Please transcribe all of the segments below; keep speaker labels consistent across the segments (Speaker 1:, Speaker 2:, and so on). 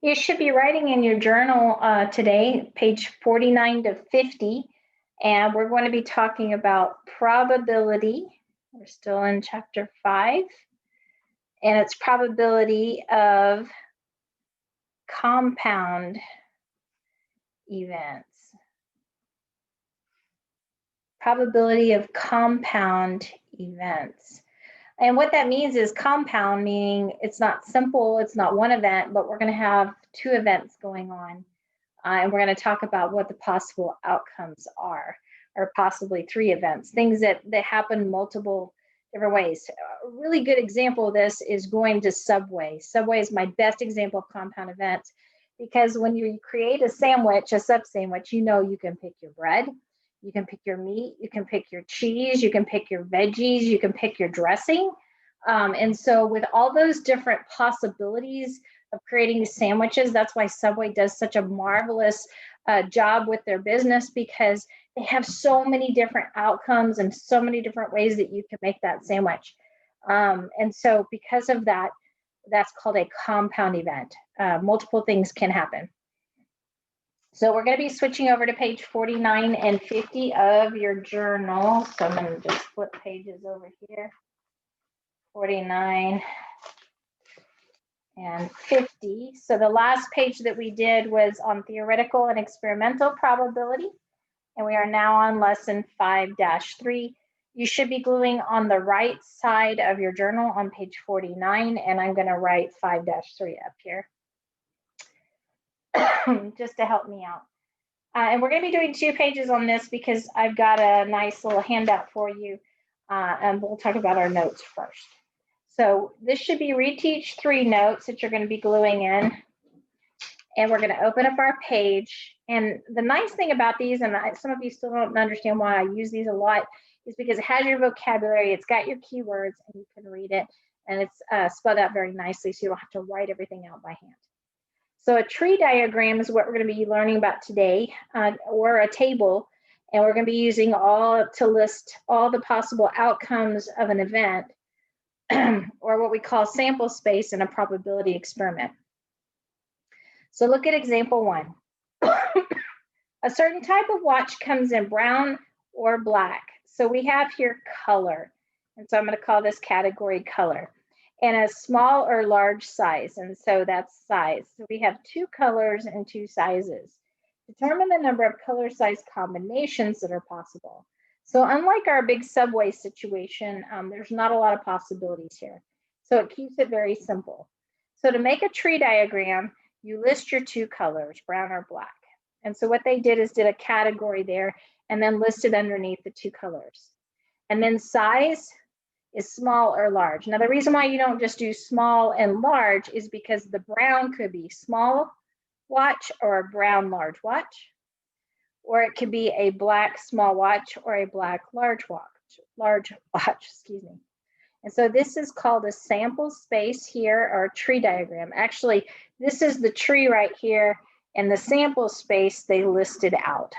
Speaker 1: You should be writing in your journal today, page 49 to 50, and we're going to be talking about probability. We're still in chapter 5, and it's probability of compound events. Probability of compound events. And what that means is compound, meaning it's not simple, it's not one event, but we're going to have two events going on. And we're going to talk about what the possible outcomes are, or possibly three events, things that happen multiple different ways. A really good example of this is going to Subway. Subway is my best example of compound events because when you create a sandwich, a sub sandwich, you know you can pick your bread, you can pick your meat, you can pick your cheese, you can pick your veggies, you can pick your dressing. And so with all those different possibilities of creating sandwiches, that's why Subway does such a marvelous job with their business, because they have so many different outcomes and so many different ways that you can make that sandwich. And so because of that, that's called a compound event. Multiple things can happen. So we're going to be switching over to page 49 and 50 of your journal. So I'm going to just flip pages over here. 49 and 50. So the last page that we did was on theoretical and experimental probability. And we are now on lesson 5-3. You should be gluing on the right side of your journal on page 49. And I'm going to write 5-3 up here just to help me out. And we're going to be doing 2 pages on this because I've got a nice little handout for you. And we'll talk about our notes first. So this should be reteach 3 notes that you're going to be gluing in. And we're going to open up our page. And the nice thing about these, and some of you still don't understand why I use these a lot, is because it has your vocabulary, it's got your keywords, and you can read it. And it's spelled out very nicely, so you don't have to write everything out by hand. So a tree diagram is what we're going to be learning about today, or a table. And we're going to be using to list all the possible outcomes of an event, or what we call sample space in a probability experiment. So look at example 1. A certain type of watch comes in brown or black. So we have here color. And so I'm going to call this category color. And a small or large size. And so that's size. So we have 2 colors and 2 sizes. Determine the number of color size combinations that are possible. So unlike our big Subway situation, there's not a lot of possibilities here. So it keeps it very simple. So to make a tree diagram, you list your 2 colors, brown or black. And so what they did is did a category there and then listed underneath the 2 colors. And then size is small or large. Now the reason why you don't just do small and large is because the brown could be small watch or a brown large watch, or it could be a black small watch or a black large watch, excuse me. And so this is called a sample space here, or a tree diagram. Actually, this is the tree right here, and the sample space they listed out.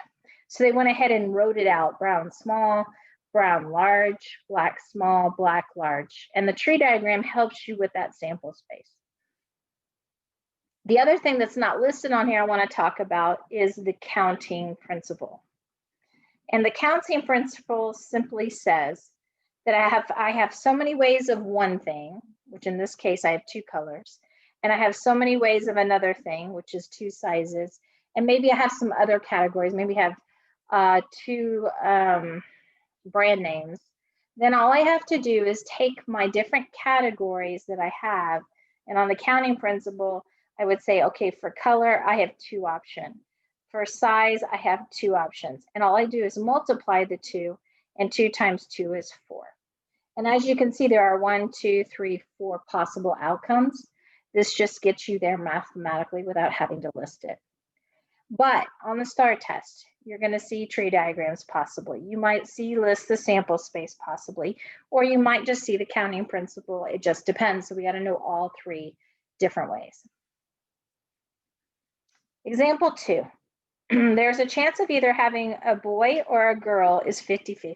Speaker 1: So they went ahead and wrote it out: brown small, brown large, black small, black large. And the tree diagram helps you with that sample space. The other thing that's not listed on here I want to talk about is the counting principle. And the counting principle simply says that I have so many ways of one thing, which in this case I have 2 colors, and I have so many ways of another thing, which is 2 sizes, and maybe I have some other categories, maybe I have 2 brand names. Then all I have to do is take my different categories that I have, and on the counting principle, I would say, okay, for color, I have 2 options. For size, I have 2 options. And all I do is multiply the 2, and 2 times 2 is 4. And as you can see, there are 1, 2, 3, 4 possible outcomes. This just gets you there mathematically without having to list it. But on the STAR test, you're going to see tree diagrams possibly. You might see list the sample space possibly, or you might just see the counting principle. It just depends. So we got to know all 3 different ways. Example 2. There's a chance of either having a boy or a girl is 50-50.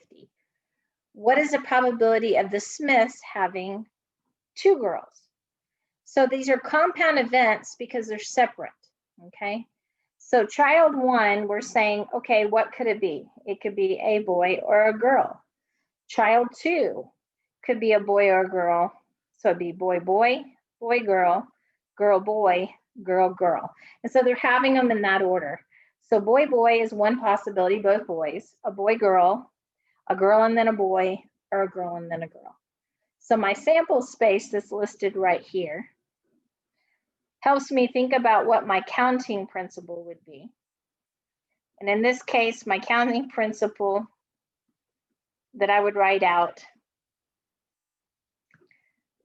Speaker 1: What is the probability of the Smiths having 2 girls? So these are compound events because they're separate, okay? So child 1, we're saying, okay, what could it be? It could be a boy or a girl. Child 2 could be a boy or a girl. So it'd be boy, boy, boy, girl, girl, boy, girl, girl. And so they're having them in that order. So boy, boy is one possibility, both boys, a boy, girl and then a boy, or a girl and then a girl. So my sample space that's listed right here helps me think about what my counting principle would be. And in this case, my counting principle that I would write out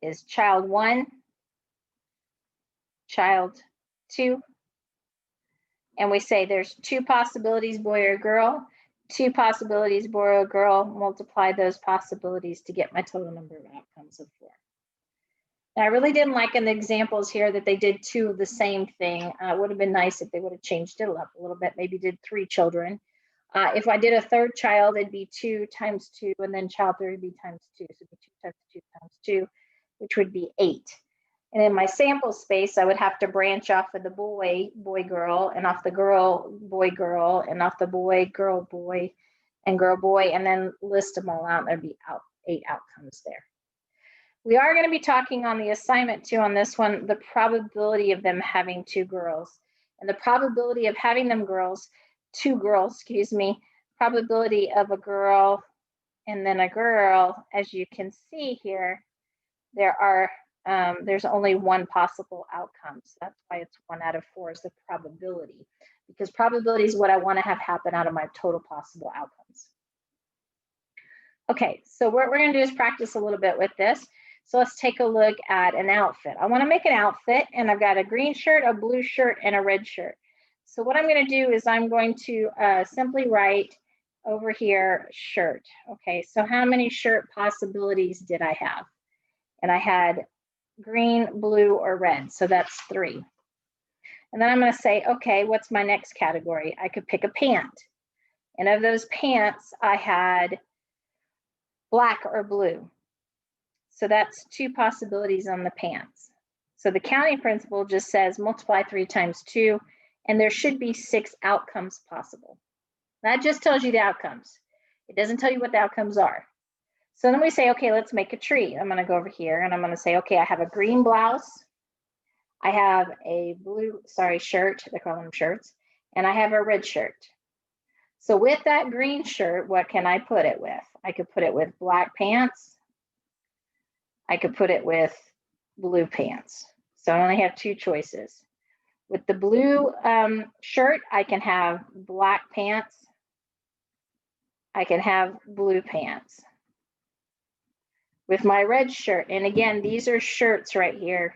Speaker 1: is child 1, child 2, and we say there's 2 possibilities, boy or girl, 2 possibilities, boy or girl, multiply those possibilities to get my total number of outcomes of 4. And I really didn't like in the examples here that they did 2 of the same thing. It would have been nice if they would have changed it up a little bit, maybe did 3 children. If I did a third child, it'd be 2 times 2, and then child 3 would be times 2, so it'd be 2 times 2 times 2, which would be 8. And in my sample space, I would have to branch off of the boy, boy, girl, and off the girl, boy, and off the boy, and girl, boy, and then list them all out. There'd be 8 outcomes there. We are going to be talking on the assignment too on this one, the probability of them having 2 girls. And the probability of having them two girls, probability of a girl and then a girl, as you can see here, there's only 1 possible outcome. So that's why it's 1 out of 4 is the probability, because probability is what I want to have happen out of my total possible outcomes. Okay, so what we're going to do is practice a little bit with this. So let's take a look at an outfit. I want to make an outfit, and I've got a green shirt, a blue shirt, and a red shirt. So what I'm going to do is I'm going to simply write over here shirt. Okay, so how many shirt possibilities did I have? And I had green, blue, or red, so that's 3. And then I'm going to say, okay, what's my next category? I could pick a pant. And of those pants, I had black or blue. So that's 2 possibilities on the pants. So the counting principle just says multiply 3 times 2, and there should be 6 outcomes possible. That just tells you the outcomes. It doesn't tell you what the outcomes are. So then we say, okay, let's make a tree. I'm going to go over here and I'm going to say, okay, I have a green blouse. I have a blue, shirt. They call them shirts. And I have a red shirt. So with that green shirt, what can I put it with? I could put it with black pants. I could put it with blue pants. So I only have 2 choices. With the blue shirt, I can have black pants. I can have blue pants. With my red shirt, and again, these are shirts right here.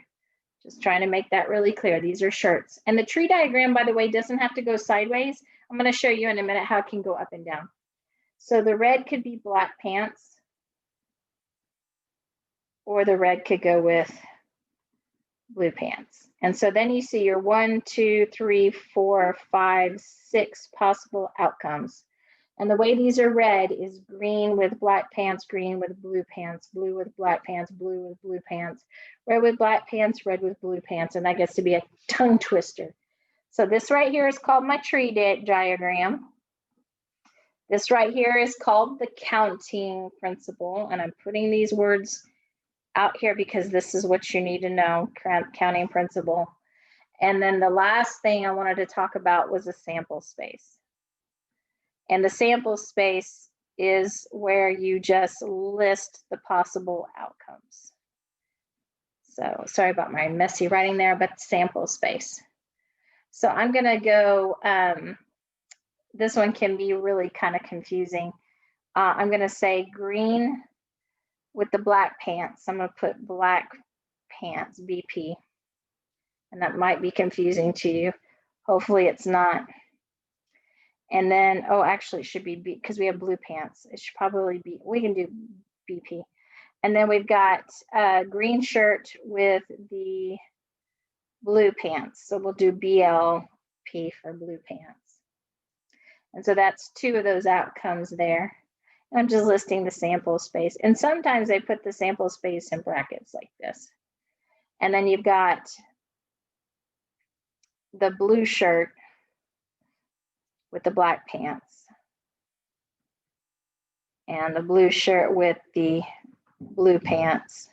Speaker 1: Just trying to make that really clear. These are shirts. And the tree diagram, by the way, doesn't have to go sideways. I'm going to show you in a minute how it can go up and down. So the red could be black pants, or the red could go with blue pants. And so then you see your 1, 2, 3, 4, 5, 6 possible outcomes. And the way these are read is green with black pants, green with blue pants, blue with black pants, blue with blue pants, red with black pants, red with blue pants. And that gets to be a tongue twister. So this right here is called my tree diagram. This right here is called the counting principle. And I'm putting these words out here because this is what you need to know, counting principle. And then the last thing I wanted to talk about was a sample space. And the sample space is where you just list the possible outcomes. So sorry about my messy writing there, but sample space. So I'm going to go, this one can be really kind of confusing. I'm going to say green with the black pants. I'm going to put black pants, BP. And that might be confusing to you. Hopefully it's not. And then, oh, actually it should be B, because we have blue pants. It should probably be, we can do BP. And then we've got a green shirt with the blue pants. So we'll do BLP for blue pants. And so that's 2 of those outcomes there. And I'm just listing the sample space. And sometimes I put the sample space in brackets like this. And then you've got the blue shirt with the black pants, and the blue shirt with the blue pants.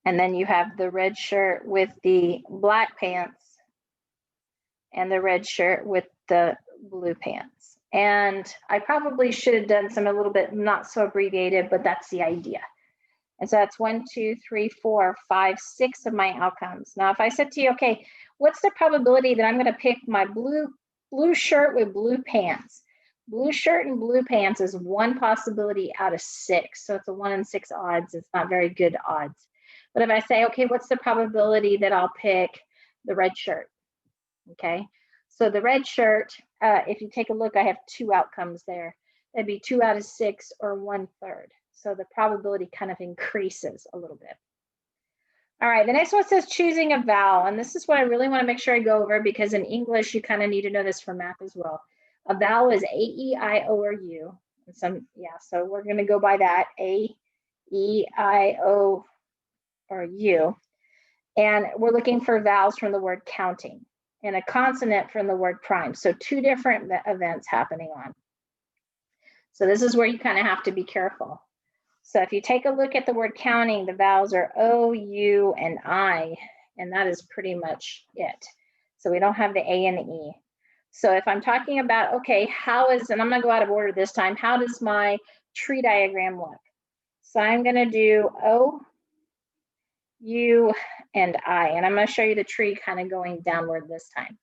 Speaker 1: And then you have the red shirt with the black pants and the red shirt with the blue pants. And I probably should have done some a little bit not so abbreviated, but that's the idea. And so that's 1, 2, 3, 4, 5, 6 of my outcomes. Now, if I said to you, okay, what's the probability that I'm going to pick my blue shirt with blue pants? Blue shirt and blue pants is one possibility out of 6. So it's a 1 in 6 odds. It's not very good odds. But if I say, okay, what's the probability that I'll pick the red shirt? Okay, so the red shirt, if you take a look, I have 2 outcomes there. That'd be 2 out of 6 or 1/3. So the probability kind of increases a little bit. All right, the next one says choosing a vowel. And this is what I really want to make sure I go over, because in English, you kind of need to know this for math as well. A vowel is A, E, I, O, or U. And so we're going to go by that, A, E, I, O, or U. And we're looking for vowels from the word counting, and a consonant from the word prime. So 2 different events happening on. So this is where you kind of have to be careful. So if you take a look at the word counting, the vowels are O, U, and I, and that is pretty much it. So we don't have the A and the E. So if I'm talking about, okay, and I'm going to go out of order this time, how does my tree diagram look? So I'm going to do O, U, and I, and I'm going to show you the tree kind of going downward this time.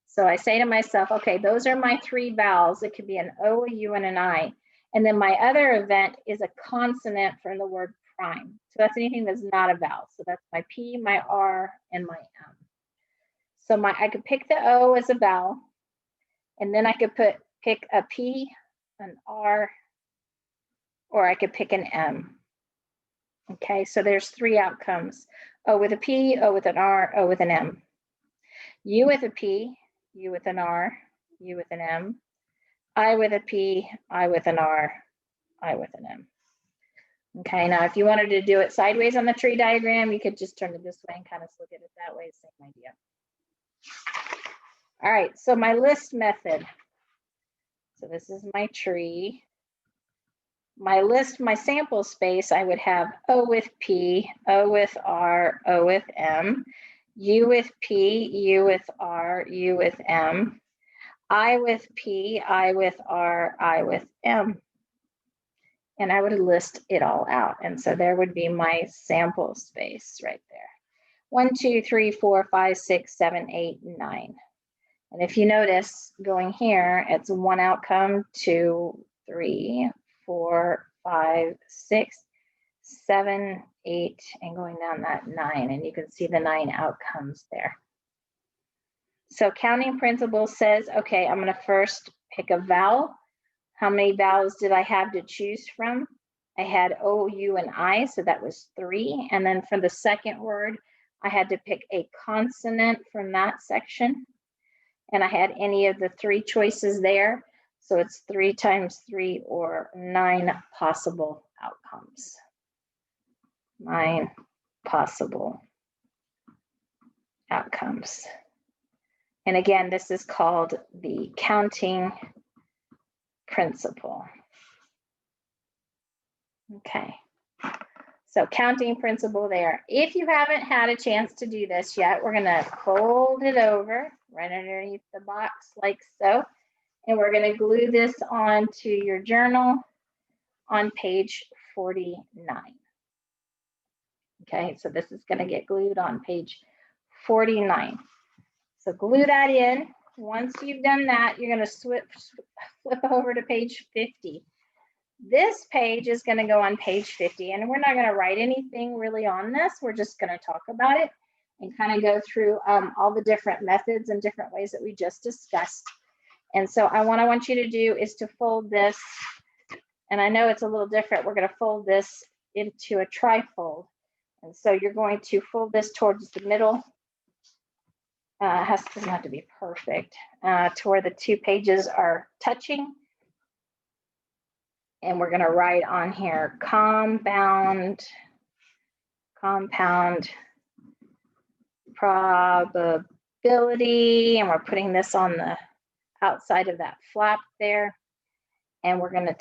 Speaker 1: So I say to myself, okay, those are my 3 vowels. It could be an O, a U, and an I. And then my other event is a consonant from the word prime. So that's anything that's not a vowel. So that's my P, my R, and my M. So I could pick the O as a vowel, and then I could pick a P, an R, or I could pick an M. Okay, so there's 3 outcomes. O with a P, O with an R, O with an M. U with a P, U with an R, U with an M. I with a P, I with an R, I with an M. Okay, now if you wanted to do it sideways on the tree diagram, you could just turn it this way and kind of look at it that way, same idea. All right, so my list method. So this is my tree. My list, my sample space, I would have O with P, O with R, O with M, U with P, U with R, U with M, I with P, I with R, I with M. And I would list it all out. And so there would be my sample space right there. 1, 2, 3, 4, 5, 6, 7, 8, 9. And if you notice going here, it's 1 outcome, 2, 3, 4, 5, 6, 7, 8, and going down that 9. And you can see the 9 outcomes there. So counting principle says, okay, I'm going to first pick a vowel. How many vowels did I have to choose from? I had O, U, and I, so that was 3. And then for the second word, I had to pick a consonant from that section. And I had any of the 3 choices there. So it's 3 times 3, or 9 possible outcomes. 9 possible outcomes. And again, this is called the counting principle. Okay, so counting principle there. If you haven't had a chance to do this yet, we're going to fold it over right underneath the box like so. And we're going to glue this onto your journal on page 49. Okay, so this is going to get glued on page 49. So glue that in. Once you've done that, you're going to flip over to page 50. This page is going to go on page 50, and we're not going to write anything really on this. We're just going to talk about it and kind of go through all the different methods and different ways that we just discussed. And so what I want you to do is to fold this, and I know it's a little different. We're going to fold this into a trifold. And so you're going to fold this towards the middle. Doesn't have to be perfect, to where the 2 pages are touching. And we're going to write on here compound probability, and we're putting this on the outside of that flap there. And we're going to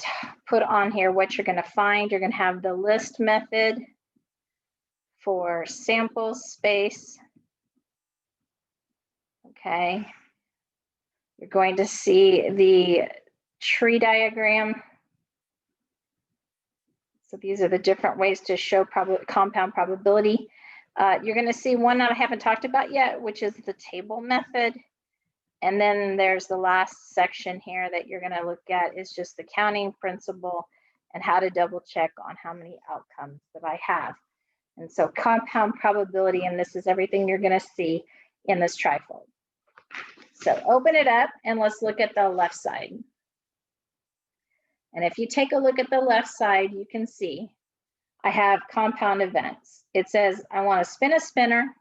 Speaker 1: put on here what you're going to find. You're going to have the list method for sample space. Okay. You're going to see the tree diagram. So these are the different ways to show compound probability. You're going to see one that I haven't talked about yet, which is the table method. And then there's the last section here that you're going to look at is just the counting principle and how to double check on how many outcomes that I have. And so compound probability, and this is everything you're going to see in this trifold. So open it up and let's look at the left side. And if you take a look at the left side, you can see I have compound events. It says I want to spin a spinner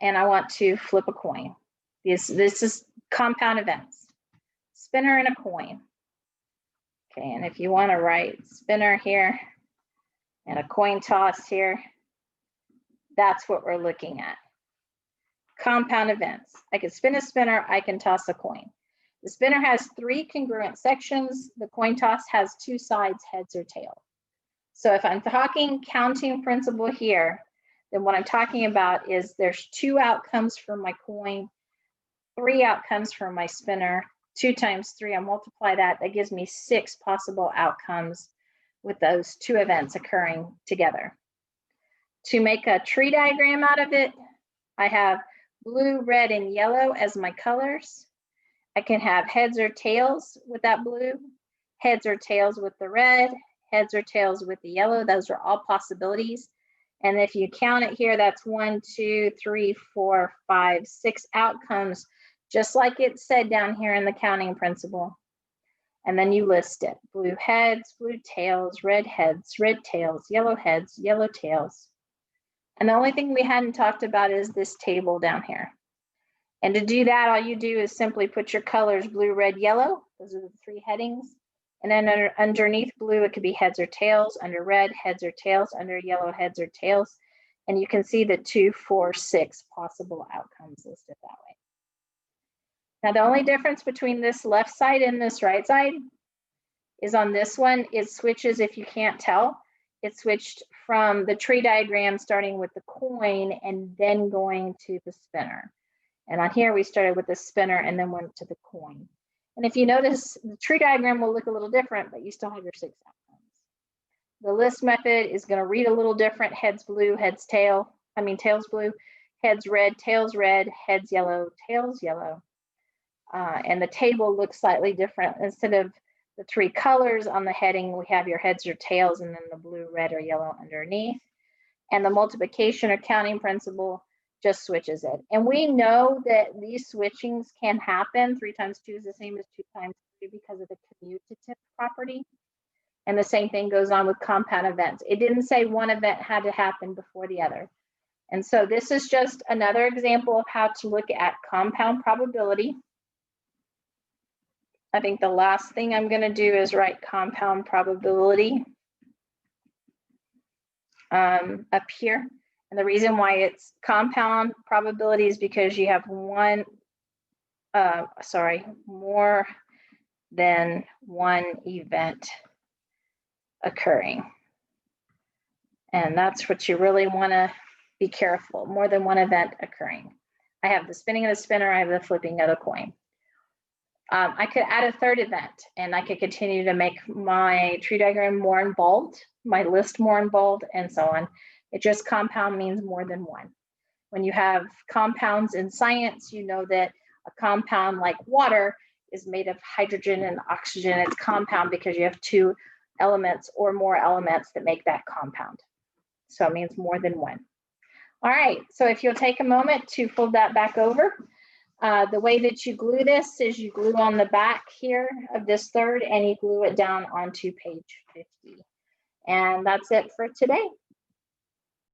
Speaker 1: and I want to flip a coin. This is compound events. Spinner and a coin. Okay, and if you want to write spinner here and a coin toss here, that's what we're looking at. Compound events. I can spin a spinner, I can toss a coin. The spinner has 3 congruent sections. The coin toss has 2 sides, heads or tail. So if I'm talking counting principle here, then what I'm talking about is there's 2 outcomes for my coin, 3 outcomes for my spinner. 2 times 3, I multiply that, that gives me 6 possible outcomes with those 2 events occurring together. To make a tree diagram out of it, I have blue, red, and yellow as my colors. I can have heads or tails with that blue, heads or tails with the red, heads or tails with the yellow. Those are all possibilities. And if you count it here, that's 1, 2, 3, 4, 5, 6 outcomes, just like it said down here in the counting principle. And then you list it. Blue heads, blue tails, red tails, yellow tails. And the only thing we hadn't talked about is this table down here. And to do that, all you do is simply put your colors blue, red, yellow. Those are the 3 headings. And then underneath blue, it could be heads or tails. Under red, heads or tails. Under yellow, heads or tails. And you can see the 2, 4, 6 possible outcomes listed that way. Now, the only difference between this left side and this right side is on this one, it switches, if you can't tell, it switched from the tree diagram starting with the coin and then going to the spinner. And on here, we started with the spinner and then went to the coin. And if you notice, the tree diagram will look a little different, but you still have your 6 outcomes. The list method is going to read a little different. Heads blue, tails blue, heads red, heads yellow, tails yellow. And the table looks slightly different. Instead of the 3 colors on the heading, we have your heads or tails and then the blue, red, or yellow underneath. And the multiplication or counting principle just switches it. And we know that these switchings can happen. 3 times 2 is the same as 2 times 3 because of the commutative property. And the same thing goes on with compound events. It didn't say one event had to happen before the other. And so this is just another example of how to look at compound probability. I think the last thing I'm going to do is write compound probability up here. And the reason why it's compound probability is because you have more than one event occurring. And that's what you really want to be careful, more than one event occurring. I have the spinning of the spinner, I have the flipping of the coin. I could add a 3rd event and I could continue to make my tree diagram more involved, my list more involved, and so on. It just compound means more than one. When you have compounds in science, you know that a compound like water is made of hydrogen and oxygen. It's compound because you have 2 elements or more elements that make that compound. So it means more than one. All right, so if you'll take a moment to fold that back over. The way that you glue this is you glue on the back here of this 3rd and you glue it down onto page 50. And that's it for today.